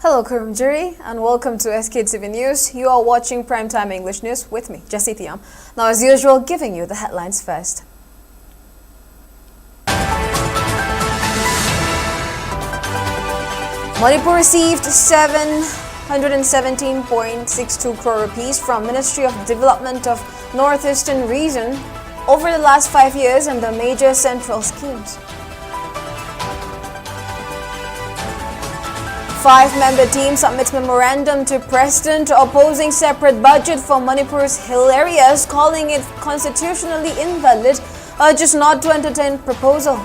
Hello Kurumjiri and welcome to Sktv's News. You are watching Primetime English News with me, Jessie. Now as usual, giving you the headlines first. Manipur received 717.62 crore rupees from Ministry of Development of Northeastern Region over the last 5 years under major central schemes. 5-member team submits memorandum to President opposing separate budget for Manipur's hill areas, calling it constitutionally invalid, urges not to entertain proposal.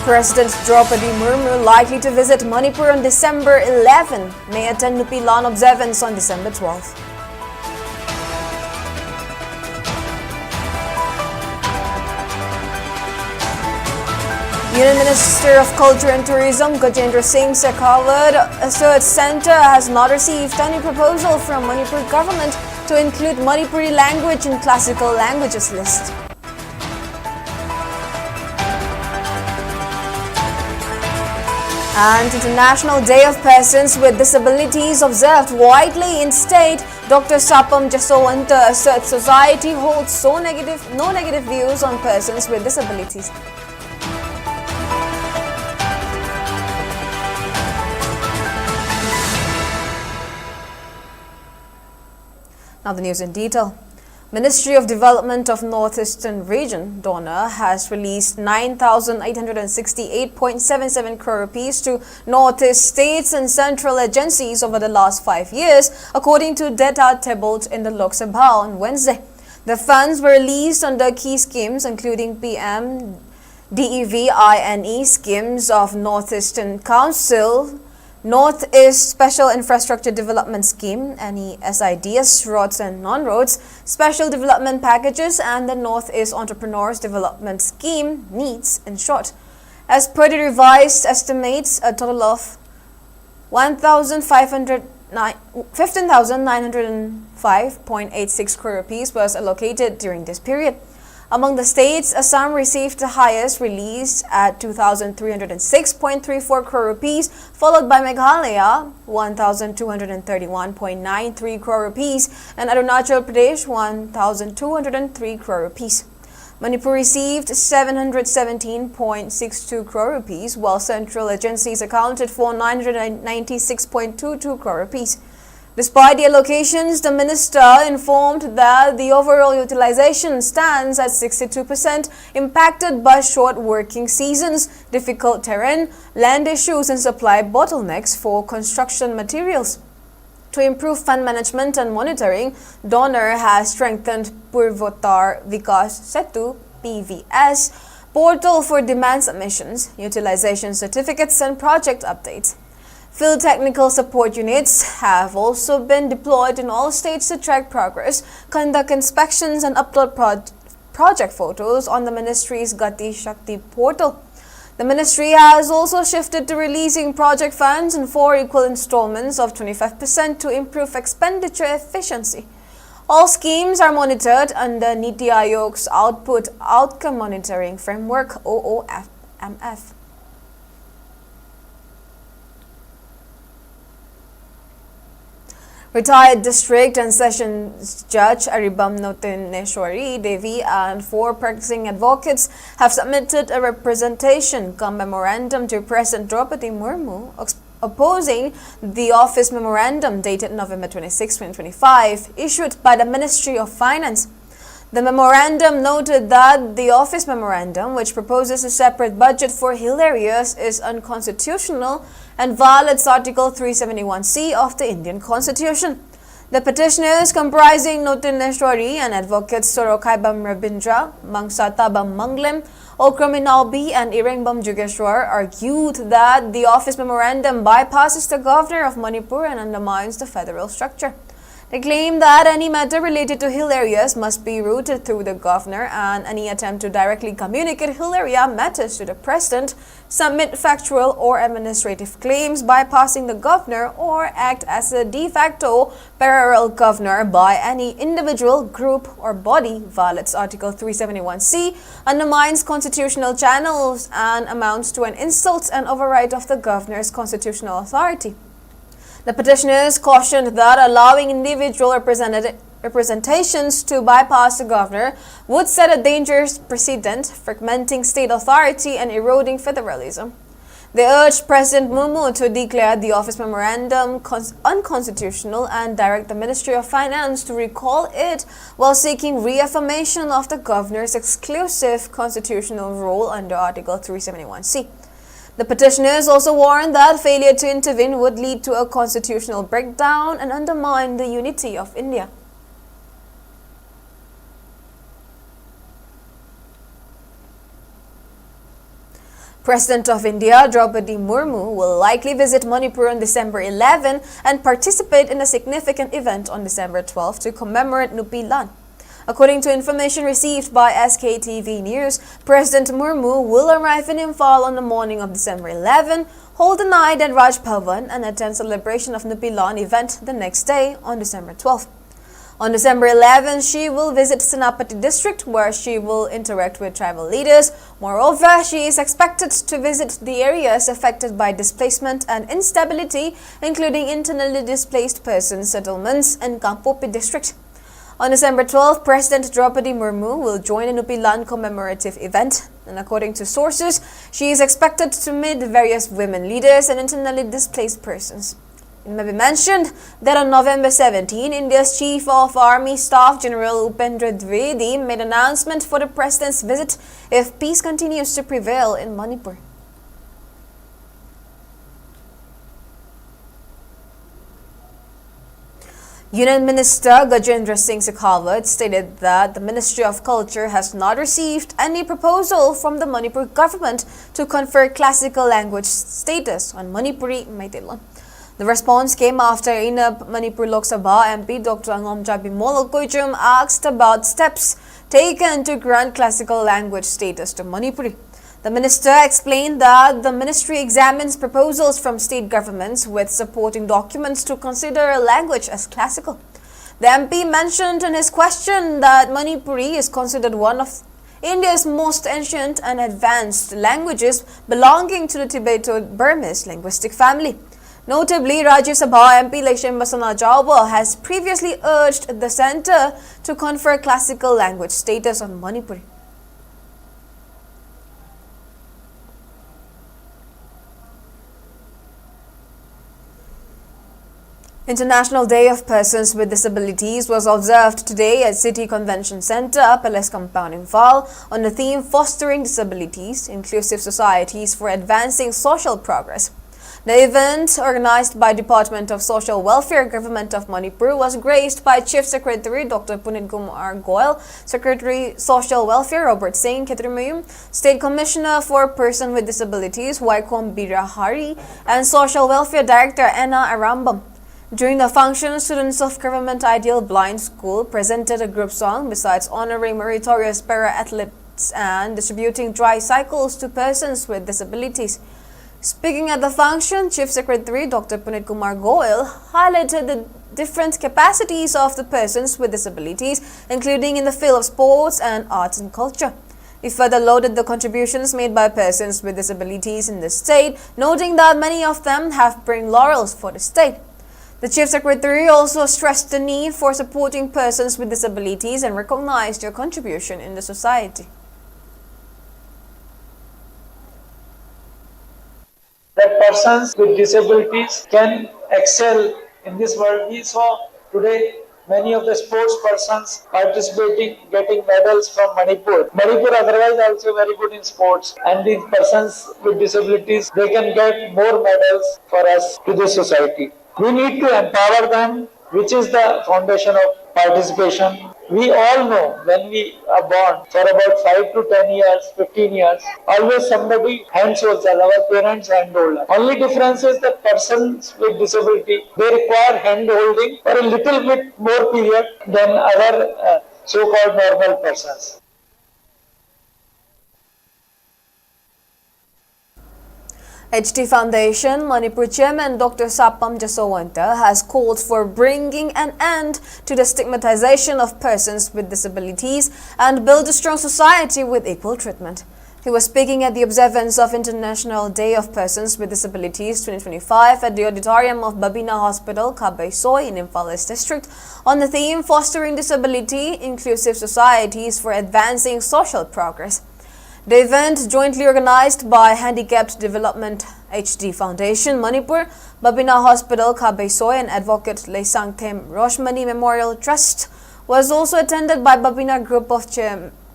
President Draupadi Murmu likely to visit Manipur on December 11, may attend Nupilan observance on December 12. Union Minister of Culture and Tourism Gajendra Singh Shekhawat asserts centre has not received any proposal from Manipur government to include Manipuri language in classical languages list. And International Day of Persons with Disabilities observed widely in state. Dr. Sapam Jasowanta asserts society holds no negative views on persons with disabilities. Now the news in detail. Ministry of Development of Northeastern Region, DONA, has released 9,868.77 crore rupees to Northeast states and central agencies over the last 5 years, according to data tabled in the Lok Sabha on Wednesday. The funds were released under key schemes including PM, DEVINE schemes of Northeastern Council, Northeast Special Infrastructure Development Scheme, NESIDS, roads and non-roads, special development packages, and the Northeast Entrepreneurs Development Scheme, NEEDS in short. As per the revised estimates, a total of 15,905.86 crore rupees was allocated during this period. Among the states, Assam received the highest, released at 2,306.34 crore rupees, followed by Meghalaya, 1,231.93 crore rupees, and Arunachal Pradesh, 1,203 crore rupees. Manipur received 717.62 crore rupees, while central agencies accounted for 996.22 crore rupees. Despite the allocations, the minister informed that the overall utilization stands at 62%, impacted by short working seasons, difficult terrain, land issues, and supply bottlenecks for construction materials. To improve fund management and monitoring, DONA has strengthened Purvotar Vikas Setu (PVS) portal for demand submissions, utilization certificates, and project updates. Field technical support units have also been deployed in all states to track progress, conduct inspections, and upload project photos on the ministry's Gati Shakti portal. The ministry has also shifted to releasing project funds in 4 equal installments of 25% to improve expenditure efficiency. All schemes are monitored under Niti Aayog's Output Outcome Monitoring Framework (OOMF). Retired District and Sessions Judge Aribam Notineshwari Devi and 4 practicing advocates have submitted a representation cum memorandum to President Draupadi Murmu opposing the office memorandum dated November 26, 2025, issued by the Ministry of Finance. The memorandum noted that the office memorandum, which proposes a separate budget for hill areas, is unconstitutional and violates Article 371C of the Indian Constitution. The petitioners, comprising Notineshwari and advocates Sorokaibam Rabindra, Mangsatabam Manglem, Okraminalbi, and Irengbam Jugeshwar, argued that the office memorandum bypasses the governor of Manipur and undermines the federal structure. They claim that any matter related to hill areas must be routed through the governor, and any attempt to directly communicate hill area matters to the president, submit factual or administrative claims bypassing the governor, or act as a de facto parallel governor by any individual, group or body violates Article 371C, undermines constitutional channels and amounts to an insult and override of the governor's constitutional authority. The petitioners cautioned that allowing individual representations to bypass the governor would set a dangerous precedent, fragmenting state authority and eroding federalism. They urged President Mumu to declare the office memorandum unconstitutional and direct the Ministry of Finance to recall it while seeking reaffirmation of the governor's exclusive constitutional role under Article 371C. The petitioners also warned that failure to intervene would lead to a constitutional breakdown and undermine the unity of India. President of India, Draupadi Murmu, will likely visit Manipur on December 11 and participate in a significant event on December 12 to commemorate Nupilan. According to information received by SKTV News, President Murmu will arrive in Imphal on the morning of December 11, hold a night at Raj Bhavan and attend celebration of Nupilan event the next day on December 12. On December 11, she will visit Senapati district where she will interact with tribal leaders. Moreover, she is expected to visit the areas affected by displacement and instability, including internally displaced persons settlements in Kampopi district. On December 12, President Draupadi Murmu will join a Nupilan commemorative event, and according to sources, she is expected to meet various women leaders and internally displaced persons. It may be mentioned that on November 17, India's Chief of Army Staff General Upendra Dwivedi made an announcement for the President's visit if peace continues to prevail in Manipur. Union Minister Gajendra Singh Shekhawat stated that the Ministry of Culture has not received any proposal from the Manipur government to confer classical language status on Manipuri Maithili. The response came after Inab Manipur Lok Sabha MP Dr. Angomja Bimol Koichum asked about steps taken to grant classical language status to Manipuri. The minister explained that the ministry examines proposals from state governments with supporting documents to consider a language as classical. The MP mentioned in his question that Manipuri is considered one of India's most ancient and advanced languages belonging to the Tibeto-Burmese linguistic family. Notably, Rajya Sabha MP Leshem Basana Jauba has previously urged the centre to confer classical language status on Manipuri. International Day of Persons with Disabilities was observed today at City Convention Centre, Palace Compound, Imphal, on the theme Fostering Disabilities, Inclusive Societies for Advancing Social Progress. The event, organized by Department of Social Welfare, Government of Manipur, was graced by Chief Secretary Dr. Punit Kumar Goyal, Secretary Social Welfare Robert Singh Ketrimayum, State Commissioner for Persons with Disabilities Waikom Birahari, and Social Welfare Director Anna Arambam. During the function, students of Government Ideal Blind School presented a group song besides honoring meritorious para-athletes and distributing tricycles to persons with disabilities. Speaking at the function, Chief Secretary Dr. Punit Kumar Goyal highlighted the different capacities of the persons with disabilities, including in the field of sports and arts and culture. He further lauded the contributions made by persons with disabilities in the state, noting that many of them have bring laurels for the state. The Chief Secretary also stressed the need for supporting persons with disabilities and recognized their contribution in the society. That persons with disabilities can excel in this world. We saw today many of the sports persons participating, getting medals from Manipur. Manipur otherwise also very good in sports, and these persons with disabilities, they can get more medals for us to the society. We need to empower them, which is the foundation of participation. We all know when we are born for about 5 to 10 years, 15 years, always somebody handholds us, our parents handhold us. Only difference is that persons with disability, they require handholding for a little bit more period than other so-called normal persons. HD Foundation Manipur Chairman Dr. Sapam Jasawanta has called for bringing an end to the stigmatization of persons with disabilities and build a strong society with equal treatment. He was speaking at the observance of International Day of Persons with Disabilities 2025 at the auditorium of Babina Hospital, Kabaysoy in Imphal District on the theme Fostering Disability, Inclusive Societies for Advancing Social Progress. The event, jointly organized by Handicapped Development HD Foundation Manipur, Babina Hospital Kabaysoy and Advocate Leisangthem Roshmani Memorial Trust, was also attended by Babina Group of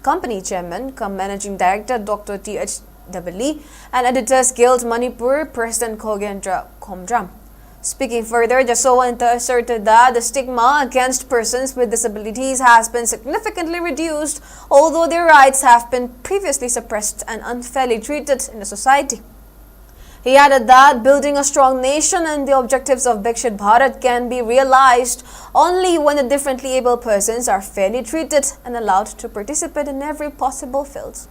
Company Chairman, Managing Director Dr. T.H. Dabali, and Editors Guild Manipur President Kogendra Komdram. Speaking further, Jasawanta asserted that the stigma against persons with disabilities has been significantly reduced, although their rights have been previously suppressed and unfairly treated in the society. He added that building a strong nation and the objectives of Viksit Bharat can be realized only when the differently able persons are fairly treated and allowed to participate in every possible field.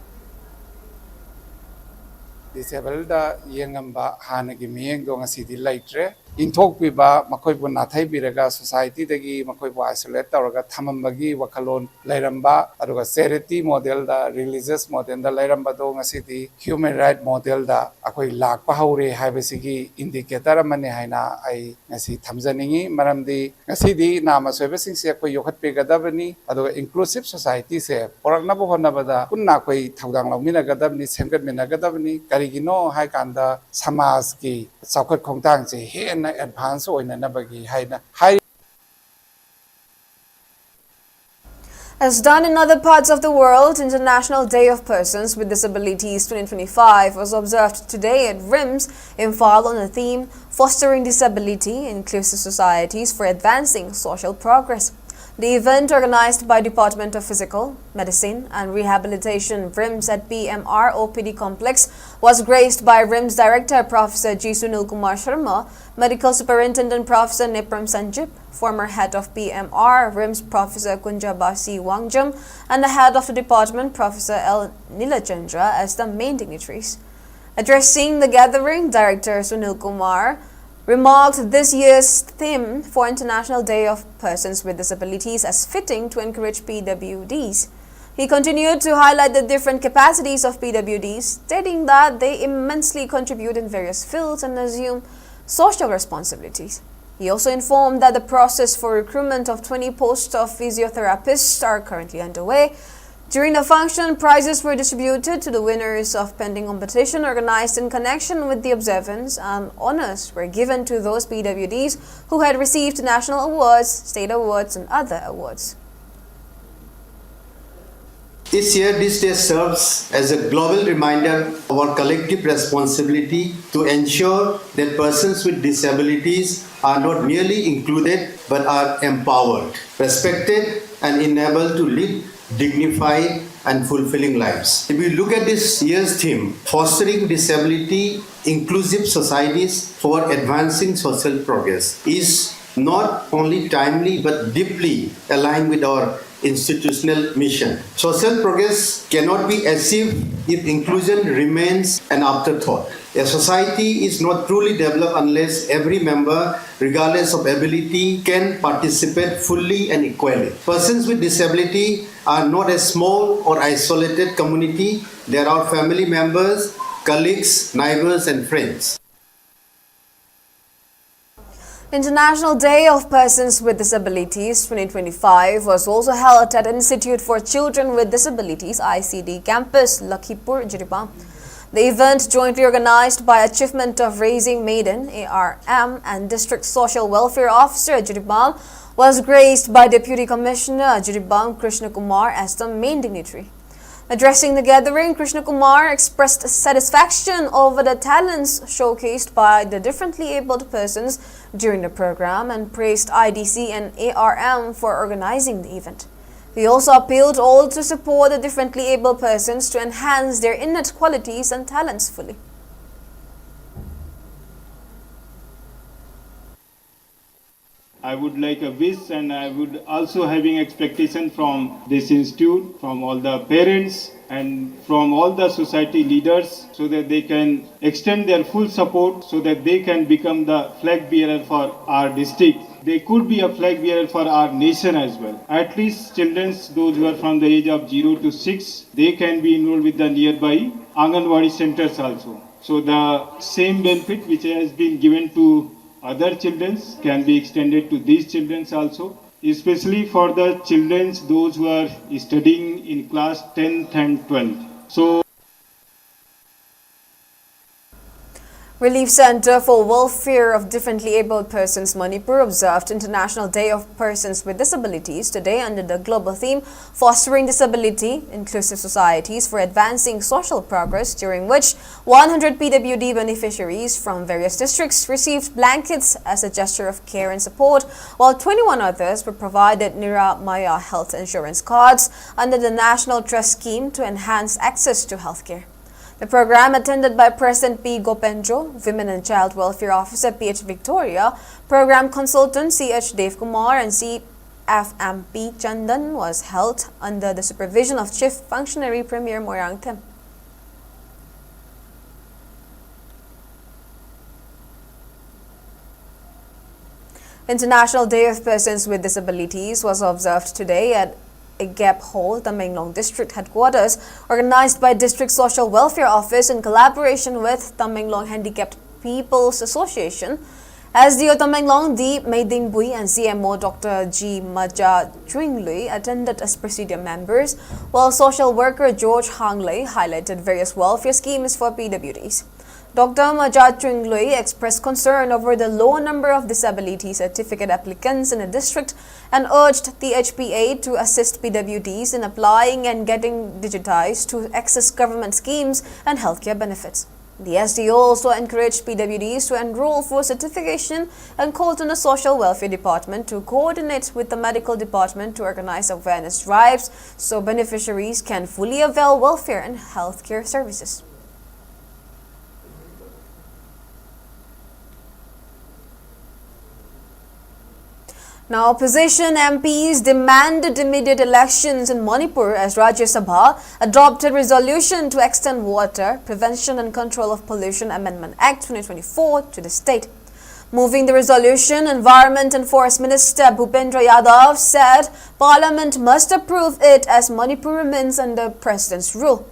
Disabled Yangamba Hanagi Ming Dong a city later. In talk with Makoibu Natai Biraga Society, the Gi Makoibu Isolate or Tamambagi, Wakalon, Lairamba, Aruga Serity model, the religious model, the Lairamba Dong city, human right model, the Akoi Lak Pahauri, Habesigi, indicator Manihaina, I see Tamzani, Maramdi, Nasidi, Nama servicing Sako Yokat Pigadabani, Ado inclusive society say, or Nabu Nabada, Kunakoi, Tawdang Mina Gadabni, Semkat Minagadabni, Karigino, Haikanda, Samaski, Sakat Kongtang, here and advance or in another high. As done in other parts of the world, International Day of Persons with Disabilities 2025 was observed today at RIMS, Imphal on the theme Fostering Disability, Inclusive Societies for Advancing Social Progress. The event, organized by Department of Physical, Medicine and Rehabilitation RIMS at PMR OPD Complex, was graced by RIMS Director Professor G. Sunil Kumar Sharma, Medical Superintendent Professor Nipram Sanjip, former head of PMR RIMS Professor Kunjabasi Wangjam, and the head of the department Professor L. Nilachandra as the main dignitaries. Addressing the gathering, Director Sunil Kumar remarked this year's theme for International Day of Persons with Disabilities as fitting to encourage PWDs. He continued to highlight the different capacities of PWDs, stating that they immensely contribute in various fields and assume social responsibilities. He also informed that the process for recruitment of 20 posts of physiotherapists are currently underway. During the function, prizes were distributed to the winners of pending competition organized in connection with the observance, and honors were given to those PWDs who had received national awards, state awards, and other awards. This year, this day serves as a global reminder of our collective responsibility to ensure that persons with disabilities are not merely included but are empowered, respected, and enabled to live dignified and fulfilling lives. If we look at this year's theme, Fostering Disability, Inclusive Societies for Advancing Social Progress, is not only timely but deeply aligned with our institutional mission. Social progress cannot be achieved if inclusion remains an afterthought. A society is not truly developed unless every member, regardless of ability, can participate fully and equally. Persons with disability are not a small or isolated community. They are our family members, colleagues, neighbors, and friends. International Day of Persons with Disabilities 2025 was also held at Institute for Children with Disabilities ICD campus, Lakhipur, Jiribam. The event, jointly organized by Achievement of Raising Maiden ARM and District Social Welfare Officer Jiribam, was graced by Deputy Commissioner Jiribam Krishna Kumar as the main dignitary. Addressing the gathering, Krishna Kumar expressed satisfaction over the talents showcased by the differently abled persons during the program and praised IDC and ARM for organizing the event. He also appealed all to support the differently abled persons to enhance their innate qualities and talents fully. I would like a wish, and I would also having expectation from this institute, from all the parents and from all the society leaders, so that they can extend their full support so that they can become the flag bearer for our district. They could be a flag bearer for our nation as well. At least children, those who are from the age of 0 to 6, they can be enrolled with the nearby Anganwadi centers also. So the same benefit which has been given to other children can be extended to these children also, especially for the children, those who are studying in class 10th and 12th. So Relief Center for Welfare of Differently Abled Persons Manipur observed International Day of Persons with Disabilities today under the global theme Fostering Disability, Inclusive Societies for Advancing Social Progress, during which 100 PWD beneficiaries from various districts received blankets as a gesture of care and support, while 21 others were provided Nira Maya health insurance cards under the National Trust Scheme to enhance access to healthcare. The program, attended by President P. Gopendro, Women and Child Welfare Officer P.H. Victoria, Program Consultant C.H. Dev Kumar and CFMP Chandan, was held under the supervision of Chief Functionary Premier Moirang Them. International Day of Persons with Disabilities was observed today at Gap Hall, Tamenglong District Headquarters, organized by District Social Welfare Office in collaboration with Tamenglong Handicapped People's Association. SDO Tamenglong D. Mayding Bui and CMO Dr. G. Maja Tringlui attended as presidium members, while social worker George Hangley highlighted various welfare schemes for PWDs. Dr. Maja Tringlui expressed concern over the low number of disability certificate applicants in the district and urged the HPA to assist PWDs in applying and getting digitized to access government schemes and healthcare benefits. The SDO also encouraged PWDs to enroll for certification and called on the Social Welfare Department to coordinate with the Medical Department to organize awareness drives so beneficiaries can fully avail welfare and healthcare services. Now, opposition MPs demanded immediate elections in Manipur as Rajya Sabha adopted resolution to extend Water, Prevention and Control of Pollution Amendment Act 2024 to the state. Moving the resolution, Environment and Forest Minister Bhupendra Yadav said Parliament must approve it as Manipur remains under President's rule.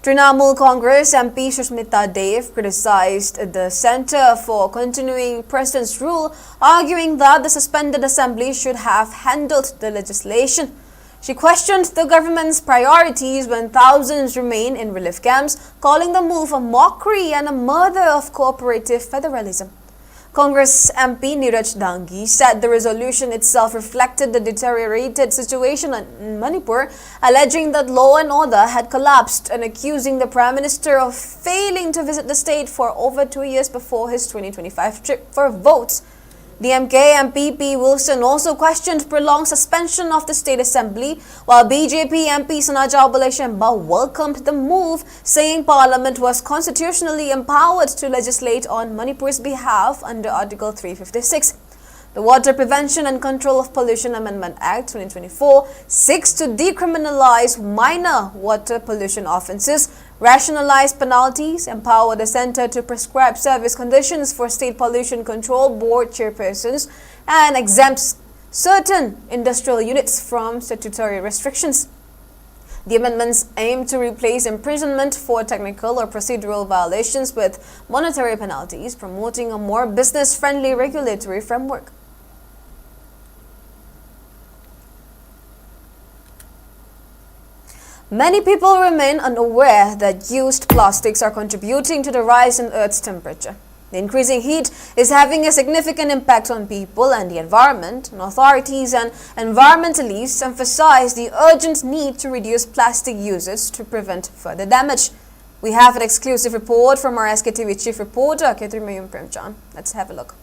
Trinamool Congress MP Sushmita Dev criticized the Centre for continuing President's rule, arguing that the suspended assembly should have handled the legislation. She questioned the government's priorities when thousands remain in relief camps, calling the move a mockery and a murder of cooperative federalism. Congress MP Neeraj Dangi said the resolution itself reflected the deteriorated situation in Manipur, alleging that law and order had collapsed and accusing the Prime Minister of failing to visit the state for over 2 years before his 2025 trip for votes. The MK MP P. Wilson also questioned prolonged suspension of the State Assembly, while BJP MP Sanaja Baleshemba welcomed the move, saying Parliament was constitutionally empowered to legislate on Manipur's behalf under Article 356. The Water Prevention and Control of Pollution Amendment Act 2024 seeks to decriminalize minor water pollution offences, rationalize penalties, empower the Centre to prescribe service conditions for State Pollution Control Board chairpersons, and exempts certain industrial units from statutory restrictions. The amendments aim to replace imprisonment for technical or procedural violations with monetary penalties, promoting a more business-friendly regulatory framework. Many people remain unaware that used plastics are contributing to the rise in Earth's temperature. The increasing heat is having a significant impact on people and the environment, and authorities and environmentalists emphasize the urgent need to reduce plastic usage to prevent further damage. We have an exclusive report from our SKTV chief reporter, Ketrimayum Premchan. Let's have a look.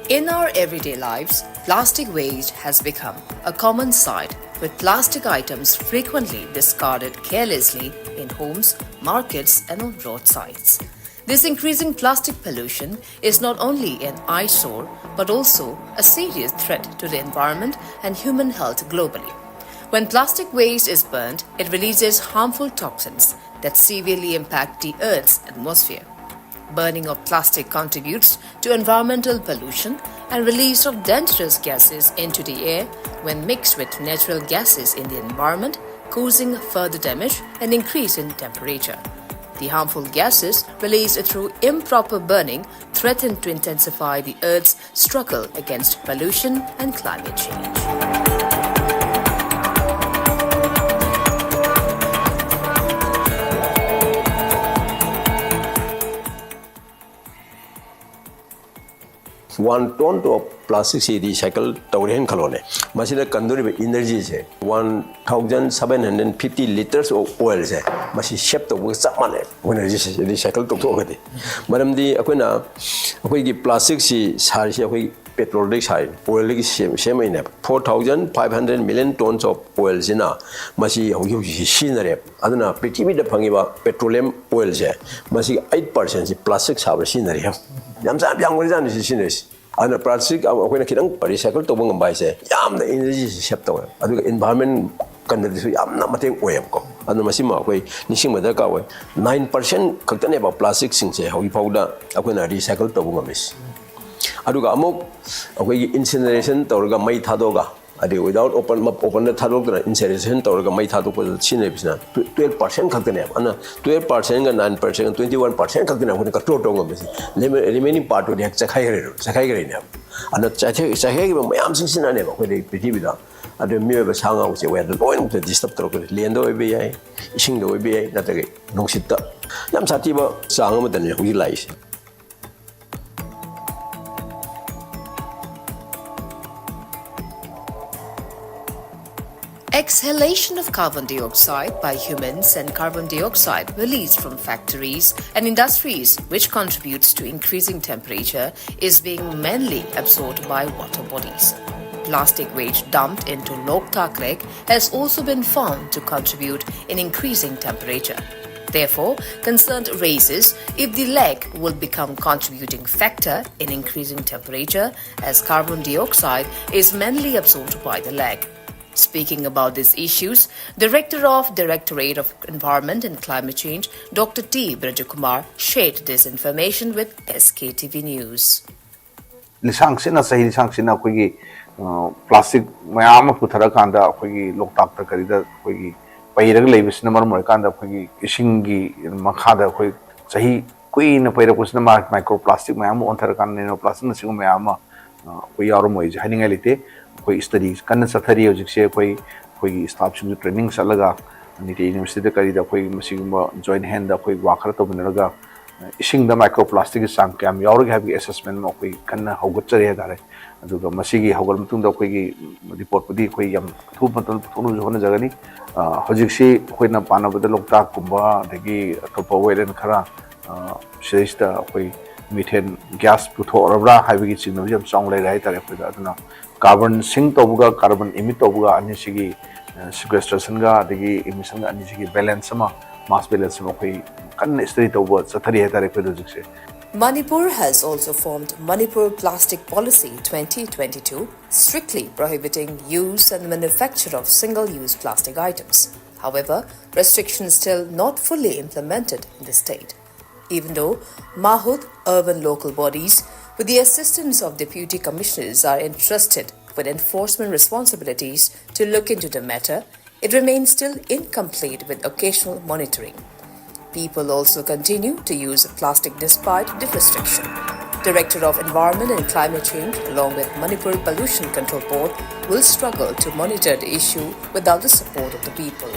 In our everyday lives, plastic waste has become a common sight, with plastic items frequently discarded carelessly in homes, markets, and on roadsides. This increasing plastic pollution is not only an eyesore but also a serious threat to the environment and human health globally. When plastic waste is burned, it releases harmful toxins that severely impact the Earth's atmosphere. Burning of plastic contributes to environmental pollution and release of dangerous gases into the air when mixed with natural gases in the environment, causing further damage and increase in temperature. The harmful gases released through improper burning threaten to intensify the Earth's struggle against pollution and climate change. One ton of plastic recycle tauren kalone. Masila kanduri energy se 1,750 liters of oil se. Masi shape to work samane. Energy recycle to ogadi. Madam di akuna akoi plastic si sari si akoi petrol dik sari oil dik same ine 4,500 million tons of oil sina masi hogi sinare. Aduna prithibi da phangiba petroleum oil se. Masi 8% si plastic sabar sinare. Yamsa byangwari si sinis. Ana plastic akoina kitang recycle to bang bai se yamna energy save to adu environment kanda su yamna mateng oyam ko anu masima akoi nising mada ka we 9% khaktane ba plastic sing se hogi pauda akoina recycle to bang mis adu ga amok akoi incineration to ga mai thadoga adi without open the thadok na incineration to ga mai thadok ko chine bisna 12% khaktane ana 12% ga 9% 21% khaktane ko ka to ngam bis remaining part of the chakhai gare ne ana chakhai ga mayam sing sina ne ba ko de prithibi da adu mi ba sanga u se we da loin to disturb to ko lendo we be ai ising do we be ai na ta ge nongsit ta yam sati ba sanga ma dan hu lai se. Exhalation of carbon dioxide by humans and carbon dioxide released from factories and industries, which contributes to increasing temperature, is being mainly absorbed by water bodies. Plastic waste dumped into Loktak Lake has also been found to contribute in increasing temperature. Therefore, concern raises if the lake will become contributing factor in increasing temperature, as carbon dioxide is mainly absorbed by the lake. Speaking about these issues, Director of Directorate of Environment and Climate Change, Dr. T. Brajakumar, shared this information with SKTV News. Lisangsina sahi lisangsina koigi plastic mayam puthara kanda koigi loktak ta karida koigi pairag leibisna mar kanda koigi isingi makhada koi sahi kui na paira kusna microplastic mayam onthara kanda nanoplastic singu mayam koi yarum moi jahning elite koi studies kan sathari hojikse koi staff sing training salaga niti university karida koi masiguma join hand da koi wakhara to binaraga ising da microplastic sang kam yaurg have assessment mo koi kan hogachare dare aduga masigi hogal mutung da koi report pudi koi yam thu patal thunu jona jagani hojikse koi na pana bada lokta kumba degi topa welen khara shresta koi methane gas putho rabra habi gi chingno jam song lai rai tare koi da aduna carbon sink tobuga carbon emit tobuga ani sigi sequestration ga degi emission ga ani sigi balance ma mass balance ma koi kan study tobu sathari hetare koi logik. Manipur has also formed Manipur Plastic Policy 2022, strictly prohibiting use and manufacture of single-use plastic items. However, restrictions still not fully implemented in the state. Even though Mahud urban local bodies, with the assistance of deputy commissioners, are entrusted with enforcement responsibilities to look into the matter, it remains still incomplete with occasional monitoring. People also continue to use plastic despite the restriction. Director of Environment and Climate Change, along with Manipur Pollution Control Board, will struggle to monitor the issue without the support of the people.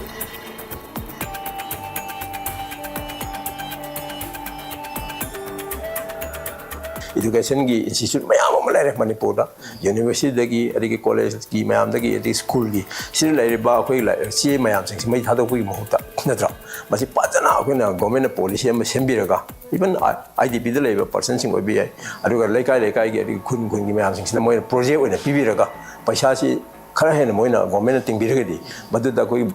Education ki institute mayam ma lai Manipur da university dagi adigi college ki mayam dagi adi school ki sin lai ba koi lai si mayam sing mai thado koi mohuta natra masi pajana akuna government policy am sembiraga even IDP da leba person sing obi ai aduga lekai ge khun gi mayam sing sina moi project oina pibiraga paisa si khara hena moina government tingbiragadi madu da koi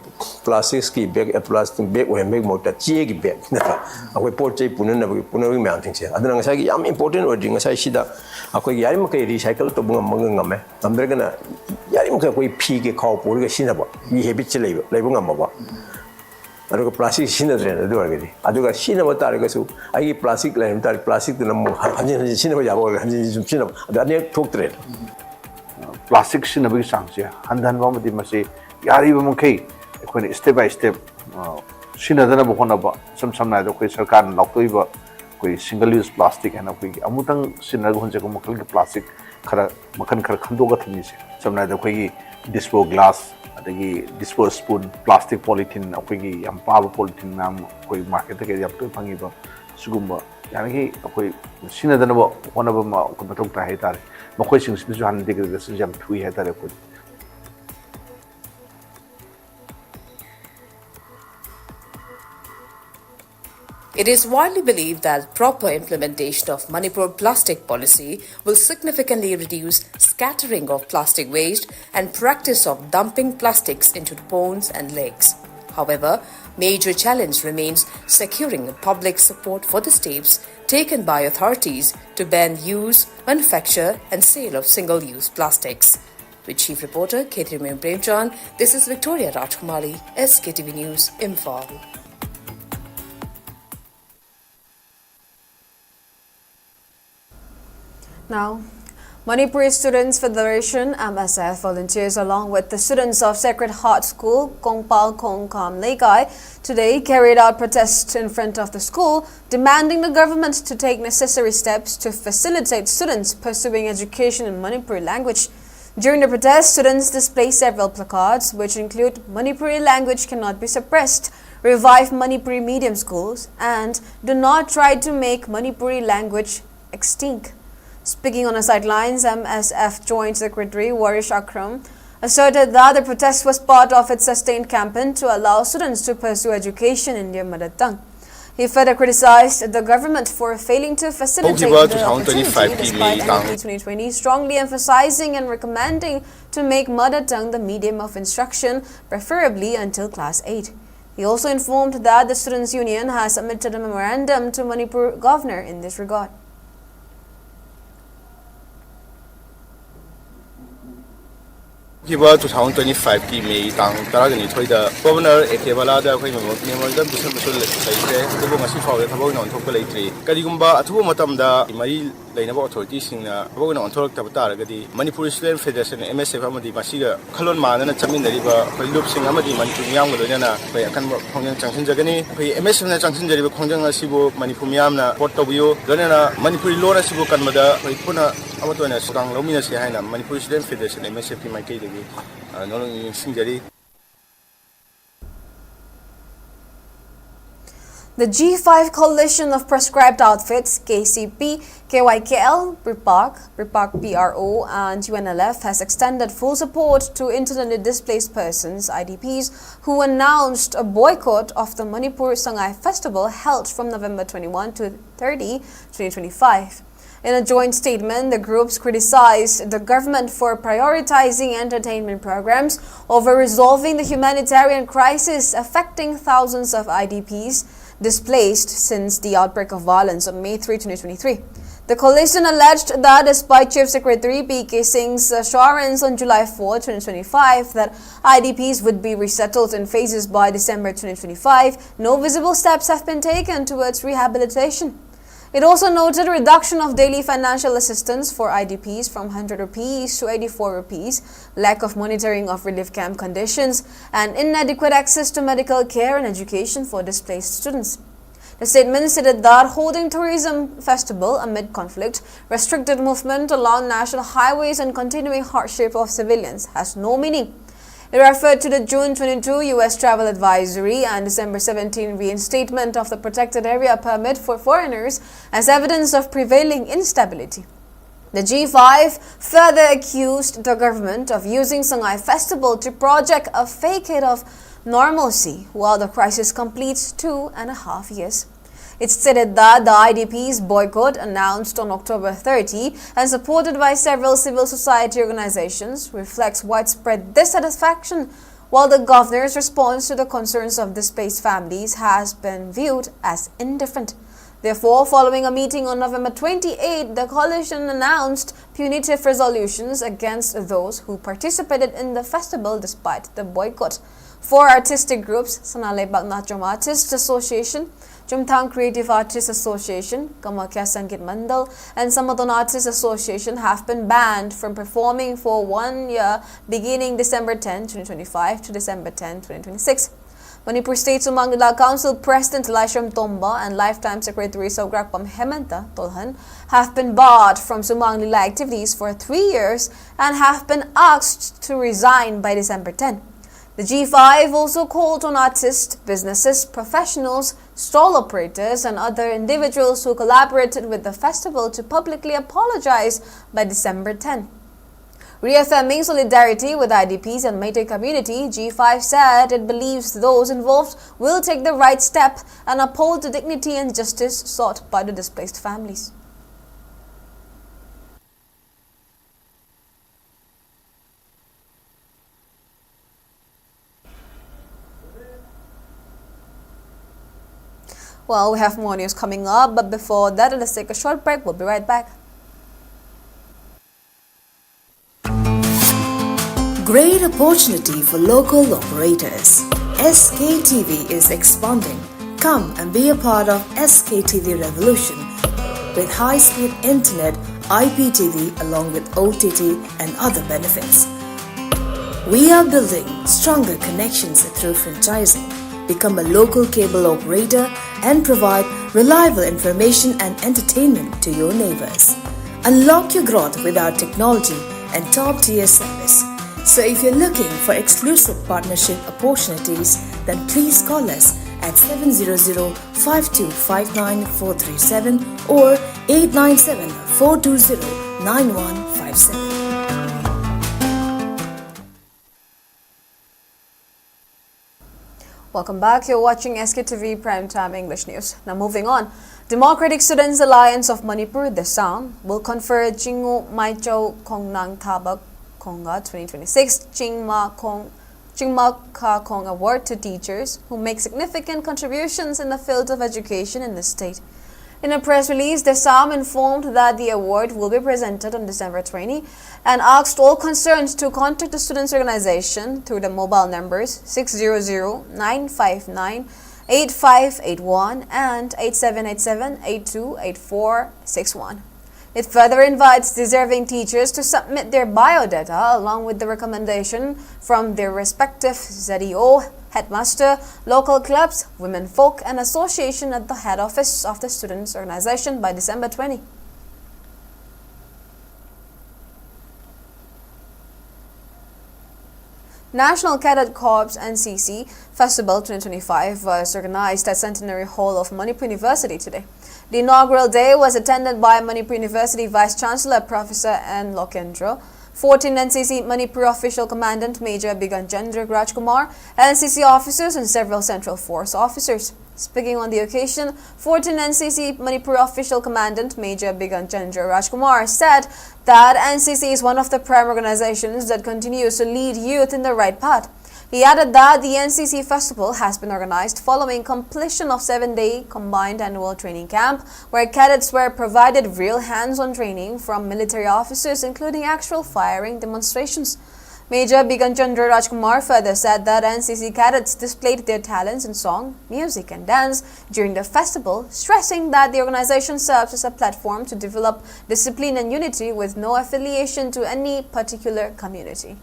plastics ki bag plastic bag or bag mota che gi bag natra akoi pot chai punana mayam sing se aduna ngasai gi yam important odi ngasai sida akoi yari makai recycle to bunga ngame amdragana yari makai koi phi ge khaw por ge sinaba yi habit che leiba ngamaba aduga plastic sinadre aduga aduga sinaba taraga su ai plastic lai tar plastic na mo hanjin sinaba yabo hanjin sum sinaba adane thoktre plastic sinabagi sangse handan ba madi mase yari ba mukei ekhoi step by step sinadana ba khona ba samna da koi sarkar laktoi ba koi single use plastic ana koi amutang sinaga honje ko makal ke plastic khara makan khara khando ga thani se samna da koi dispo glass adagi dispo spoon plastic polythene akoi gi yam pa polythene nam koi market ke yap to phangi ba sugumba yani ki akoi sinadana ba khona ba ma ko batok ta hai tar makoi sing sin ju han de ge se jam thui hai tar ko It is widely believed that proper implementation of Manipur plastic policy will significantly reduce scattering of plastic waste and practice of dumping plastics into ponds and lakes. However, major challenge remains securing public support for the steps taken by authorities to ban use, manufacture and sale of single-use plastics. With Chief Reporter K3 Premchand, this is Victoria Rajkumari, SKTV News, Imphal. Now, Manipuri Students Federation MSF volunteers along with the students of Sacred Heart School, Kongpal Kongkam Lekai, today carried out protests in front of the school, demanding the government to take necessary steps to facilitate students pursuing education in Manipuri language. During the protest, students displayed several placards which include Manipuri language cannot be suppressed, revive Manipuri medium schools, and do not try to make Manipuri language extinct. Speaking on the sidelines, MSF Joint Secretary Warish Akram asserted that the protest was part of its sustained campaign to allow students to pursue education in their mother tongue. He further criticized the government for failing to facilitate the opportunity despite NEP 2020, strongly emphasizing and recommending to make mother tongue the medium of instruction, preferably until class 8. He also informed that the Students' Union has submitted a memorandum to Manipur governor in this regard. Kiba 2025 ki May tang taragani thoida governor ekebala da khoi memorandum bisan bisul saite tubo ngasi fawde thabo non thokka leitri karigumba athubo matamda mari leinaba authority singna thabo non thorok tab taragadi Manipur Student Federation MSF amadi masiga khalon manana chaminariba khoi lup sing amadi Manipur miyam golona khoi akan khongjang changsin jagani khoi MSF na changsin jariba khongjang asibo Manipur miyamna port tobiyo lona Manipuri lona asibo kanmada khoi puna amatona sudang lomina se haina Manipur Student Federation MSF ki makai de The G5 Coalition of Prescribed Outfits, KCP, KYKL, BRIPAC PRO, and UNLF has extended full support to internally displaced persons, IDPs, who announced a boycott of the Manipur Sangai Festival held from November 21 to 30, 2025. In a joint statement, the groups criticized the government for prioritizing entertainment programs over resolving the humanitarian crisis affecting thousands of IDPs displaced since the outbreak of violence on May 3, 2023. The coalition alleged that despite Chief Secretary P.K. Singh's assurance on July 4, 2025 that IDPs would be resettled in phases by December 2025, no visible steps have been taken towards rehabilitation. It also noted a reduction of daily financial assistance for IDPs from 100 rupees to 84 rupees, lack of monitoring of relief camp conditions, and inadequate access to medical care and education for displaced students. The statement stated that holding tourism festival amid conflict, restricted movement along national highways, and continuing hardship of civilians has no meaning. It referred to the June 22 U.S. travel advisory and December 17 reinstatement of the protected area permit for foreigners as evidence of prevailing instability. The G5 further accused the government of using Sangai Festival to project a facade of normalcy while the crisis completes 2.5 years. It stated that the IDP's boycott, announced on October 30 and supported by several civil society organizations, reflects widespread dissatisfaction, while the governor's response to the concerns of displaced families has been viewed as indifferent. Therefore, following a meeting on November 28, the coalition announced punitive resolutions against those who participated in the festival despite the boycott. 4 artistic groups, Sanalay Bagnatyam Artists Association, Chumthang Creative Artists Association, Kamakya Sangeet Mandal, and Samadon Artists Association have been banned from performing for 1 year beginning December 10, 2025 to December 10, 2026. Manipur State Sumang Nila Council President Laishram Tomba and Lifetime Secretary Sograkpam Hemanta Tolhan have been barred from Sumang Nila activities for 3 years and have been asked to resign by December 10. The G5 also called on artists, businesses, professionals, stall operators and other individuals who collaborated with the festival to publicly apologize by December 10. Reaffirming solidarity with IDPs and Meitei community, G5 said it believes those involved will take the right step and uphold the dignity and justice sought by the displaced families. Well, we have more news coming up, but before that, let's take a short break. We'll be right back. Great opportunity for local operators. SKTV is expanding. Come and be a part of SKTV revolution with high-speed internet, IPTV along with OTT and other benefits. We are building stronger connections through franchising. Become a local cable operator and provide reliable information and entertainment to your neighbors. Unlock your growth with our technology and top-tier service. So if you're looking for exclusive partnership opportunities, then please call us at 700-5259-437 or 897-420-9157. Welcome back. You're watching SKTV Primetime English News. Now moving on. Democratic Students Alliance of Manipur, the SAM, will confer Jingu Maichou Kongnang Tabak Konga 2026 Chingma Ka Kong Award to teachers who make significant contributions in the field of education in the state. In a press release, the SAM informed that the award will be presented on December 20 and asked all concerned to contact the students' organization through the mobile numbers 600-959-8581 and 8787-828461. It further invites deserving teachers to submit their biodata along with the recommendation from their respective ZEO, headmaster, local clubs, women folk, and association at the head office of the students' organization by December 20. National Cadet Corps NCC Festival 2025 was organized at Centenary Hall of Manipur University today. The inaugural day was attended by Manipur University Vice Chancellor Professor N. Lokendra, 14 NCC Manipur Official Commandant Major Biganchandra Rajkumar, NCC officers and several Central Force officers. Speaking on the occasion, 14 NCC Manipur Official Commandant Major Biganchandra Rajkumar said that NCC is one of the prime organizations that continues to lead youth in the right path. He added that the NCC Festival has been organized following completion of 7-day combined annual training camp, where cadets were provided real hands-on training from military officers, including actual firing demonstrations. Major Biganchandra Rajkumar further said that NCC cadets displayed their talents in song, music and dance during the festival, stressing that the organization serves as a platform to develop discipline and unity with no affiliation to any particular community.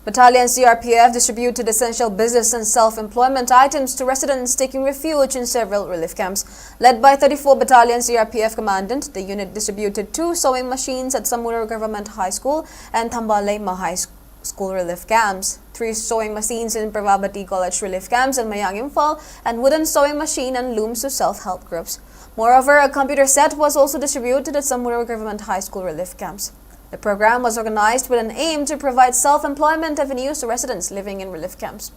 Battalion CRPF distributed essential business and self-employment items to residents taking refuge in several relief camps. Led by 34 Battalion CRPF Commandant, the unit distributed 2 sewing machines at Samura Government High School and Tambalema High School relief camps, 3 sewing machines in Pravabati College relief camps in Mayang Imphal, and wooden sewing machine and looms to self-help groups. Moreover, a computer set was also distributed at Samura Government High School relief camps. The program was organized with an aim to provide self-employment avenues to residents living in relief camps.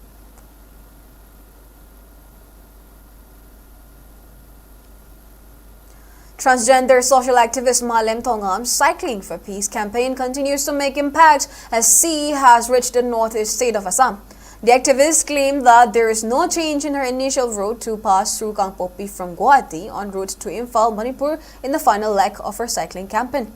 Transgender social activist Malem Thongam's Cycling for Peace campaign continues to make impact as sea has reached the northeast state of Assam. The activist claimed that there is no change in her initial route to pass through Kangpopi from Guwahati en route to Imphal, Manipur in the final leg of her cycling campaign.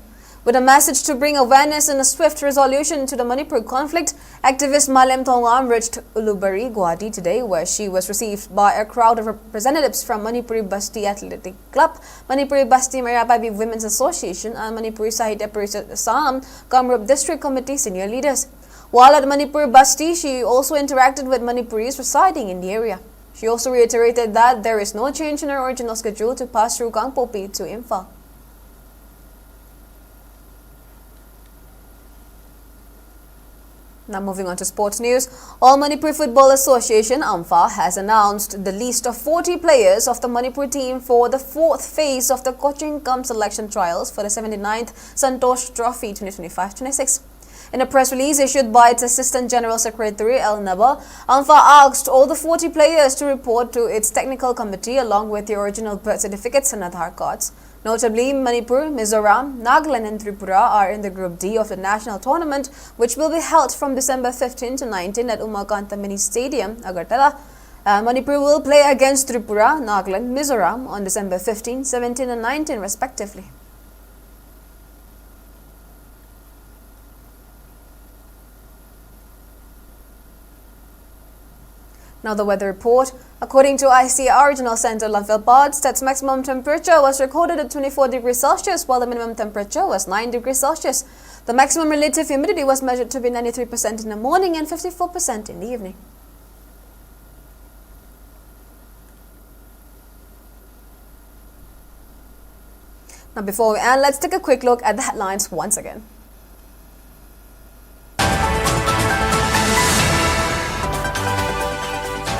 With a message to bring awareness and a swift resolution to the Manipur conflict, activist Malem Thongam reached Ulubari, Guwahati today, where she was received by a crowd of representatives from Manipuri Basti Athletic Club, Manipuri Basti Marababi Women's Association, and Manipuri Sahitya Parishad Assam Kamrup District Committee senior leaders. While at Manipur Basti, she also interacted with Manipuris residing in the area. She also reiterated that there is no change in her original schedule to pass through Kangpopi to Imphal. Now moving on to sports news, All Manipur Football Association Imphal has announced the list of 40 players of the Manipur team for the fourth phase of the Coaching Cum selection trials for the 79th Santosh Trophy 2025-26. In a press release issued by its Assistant General Secretary El Naba, Imphal asked all the 40 players to report to its technical committee along with the original birth certificates and Aadhaar cards. Notably, Manipur, Mizoram, Nagaland and Tripura are in the Group D of the national tournament, which will be held from December 15 to 19 at Umakanta Mini Stadium, Agartala. Manipur will play against Tripura, Nagaland, Mizoram on December 15, 17 and 19 respectively. Now the weather report. According to ICR Regional Center Lanfel its maximum temperature was recorded at 24 degrees Celsius while the minimum temperature was 9 degrees Celsius. The maximum relative humidity was measured to be 93% in the morning and 54% in the evening. Now before we end, let's take a quick look at the headlines once again.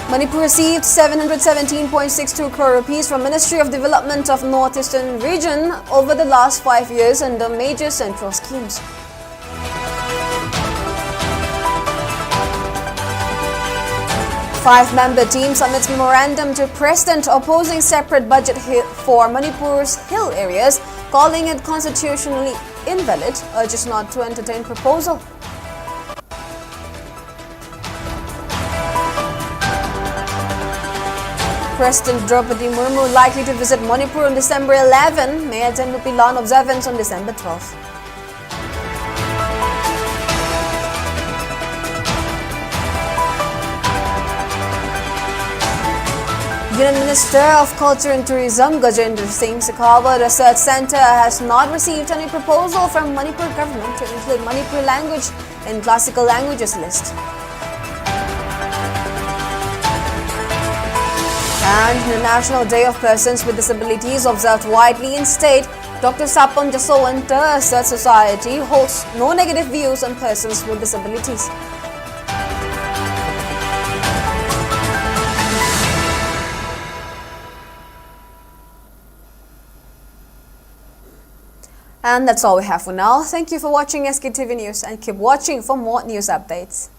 Manipur received 717.62 crore rupees from Ministry of Development of Northeastern Region over the last 5 years under major central schemes. Five-member team submits memorandum to President opposing separate budget for Manipur's hill areas, calling it constitutionally invalid, urges not to entertain proposal. President Draupadi Murmu likely to visit Manipur on December 11, may attend Nupilan observance on December 12. Union Minister of Culture and Tourism Gajendra Singh Shekhawat Research Center has not received any proposal from Manipur government to include Manipur language in classical languages list. And the National Day of Persons with Disabilities observed widely in state, Dr. Sapam Jasowanta asserts society holds no negative views on persons with disabilities. And that's all we have for now. Thank you for watching SKTV News and keep watching for more news updates.